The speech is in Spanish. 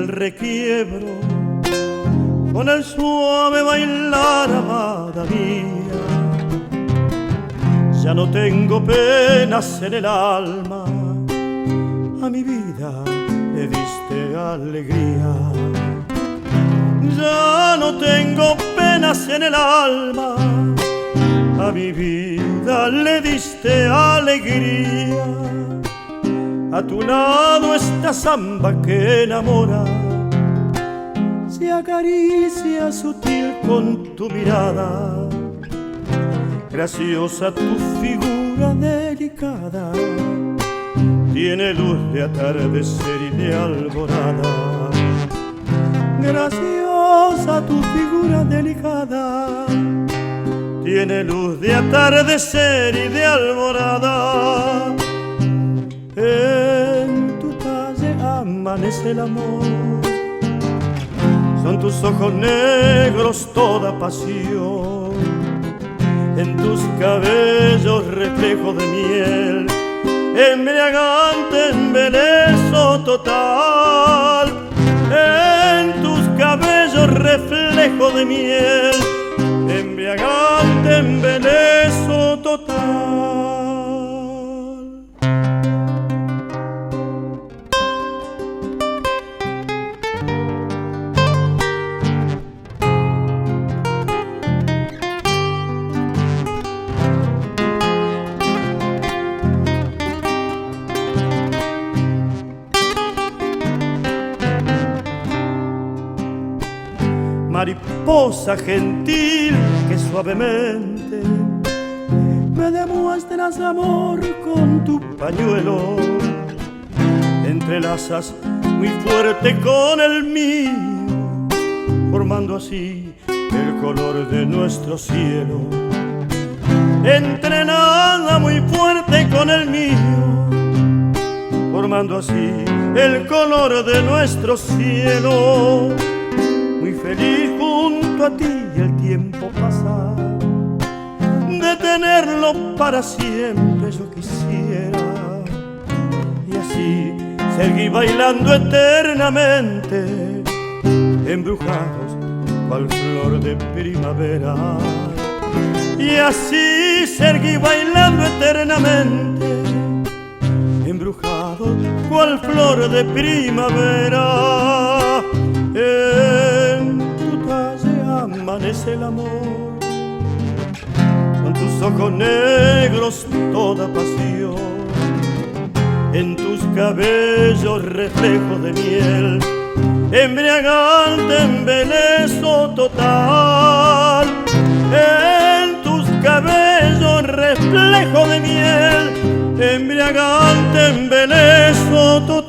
el requiebro, con el suave bailar, amada mía. Ya no tengo penas en el alma, a mi vida le diste alegría. Ya no tengo penas en el alma, a mi vida le diste alegría. A tu lado esta samba que enamora, se acaricia sutil con tu mirada. Graciosa tu figura delicada, tiene luz de atardecer y de alborada. Graciosa tu figura delicada, tiene luz de atardecer y de alborada. En tu calle amanece el amor, son tus ojos negros toda pasión. En tus cabellos reflejo de miel, embriagante embeleso total. En tus cabellos reflejo de miel, embriagante embeleso total. Mariposa gentil que suavemente me demuestras amor con tu pañuelo, entrelazas muy fuerte con el mío, formando así el color de nuestro cielo. Entrelaza muy fuerte con el mío, formando así el color de nuestro cielo. Muy feliz junto a ti el tiempo pasa, detenerlo para siempre yo quisiera. Y así seguí bailando eternamente, embrujados cual flor de primavera. Y así seguí bailando eternamente, embrujados cual flor de primavera. En tu calle amanece el amor, con tus ojos negros toda pasión. En tus cabellos reflejo de miel, embriagante embeleso total. En tus cabellos reflejo de miel, embriagante embeleso total.